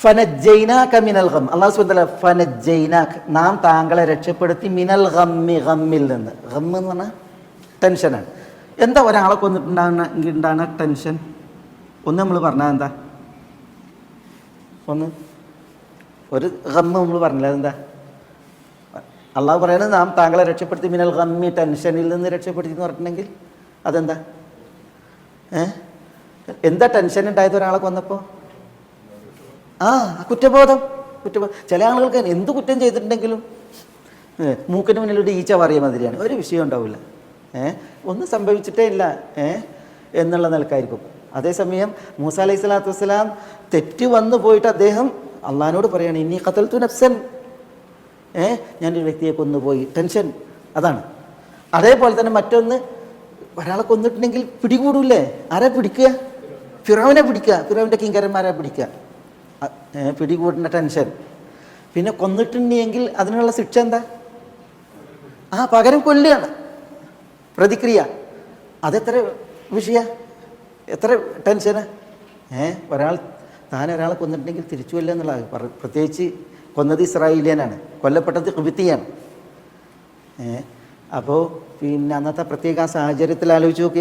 ഫനജ്ജൈനാക മിനൽ ഗം. അല്ലാഹു സുബ്ഹാനഹു വ തആല ഫനജ്ജൈനാക, നാം താങ്കളെ രക്ഷപ്പെടുത്തി മിനൽ ഗമ്മി, ഗമ്മിൽ നിന്ന്. ഗമ്മ് എന്ന് പറഞ്ഞാൽ ടെൻഷനാണ്. എന്താ ഒരാളെ കൊന്നിട്ടുണ്ടാകുന്ന ടെൻഷൻ? ഒന്ന് നമ്മൾ പറഞ്ഞാൽ എന്താ? ഒന്ന് ഒരു ഗമ്മ് നമ്മൾ പറഞ്ഞില്ല, അതെന്താ? അള്ളാഹു പറയുന്നത് നാം താങ്കളെ രക്ഷപ്പെടുത്തി മിനൽ ഗമ്മി, ടെൻഷനിൽ നിന്ന് രക്ഷപ്പെടുത്തി എന്ന് പറഞ്ഞിട്ടുണ്ടെങ്കിൽ അതെന്താ? എന്താ ടെൻഷൻ ഉണ്ടായത് ഒരാളെ കൊന്നപ്പോൾ? കുറ്റബോധം. ചില ആളുകൾക്ക് എന്ത് കുറ്റം ചെയ്തിട്ടുണ്ടെങ്കിലും മൂക്കിന് മുന്നിലൂടെ ഈച്ച പറയ മാതിരിയാണ്, ഒരു വിഷയം ഉണ്ടാവില്ല, ഒന്നും സംഭവിച്ചിട്ടേ ഇല്ല എന്നുള്ള നിലക്കായിരിക്കും. അതേസമയം മൂസ അലൈഹി സ്വലാത്തു വസ്സലാം തെറ്റ് വന്നു പോയിട്ട് അദ്ദേഹം അള്ളാഹിനോട് പറയാണ്, ഇന്നീ ഖതൽതു നഫ്സൻ, ഞാനൊരു വ്യക്തിയെ കൊന്നുപോയി, ടെൻഷൻ അതാണ്. അതേപോലെ തന്നെ മറ്റൊന്ന്, ഒരാളെ കൊന്നിട്ടുണ്ടെങ്കിൽ പിടികൂടൂല്ലേ? ആരാ പിടിക്കുക? ഫിറൗനെ പിടിക്കുക, ഫിറൗൻ്റെ കിങ്കരന്മാരെ പിടിക്കുക, പിടികൂടുന്ന ടെൻഷൻ. പിന്നെ കൊന്നിട്ടുണ്ടെങ്കിൽ അതിനുള്ള ശിക്ഷ എന്താ? പകരം കൊല്ലുകയാണ്, പ്രതിക്രിയ. അതെത്ര വിഷയ, എത്ര ടെൻഷന്. ഒരാളെ കൊന്നിട്ടുണ്ടെങ്കിൽ തിരിച്ചു കൊല്ലുക എന്നുള്ളത്. പ്രത്യേകിച്ച് കൊന്നത് ഇസ്രായേലിയനാണ്, കൊല്ലപ്പെട്ടത് ഖിബ്തിയാണ്. അപ്പോൾ പിന്നെ അന്നത്തെ പ്രത്യേക സാഹചര്യത്തിൽ ആലോചിച്ച് നോക്കി.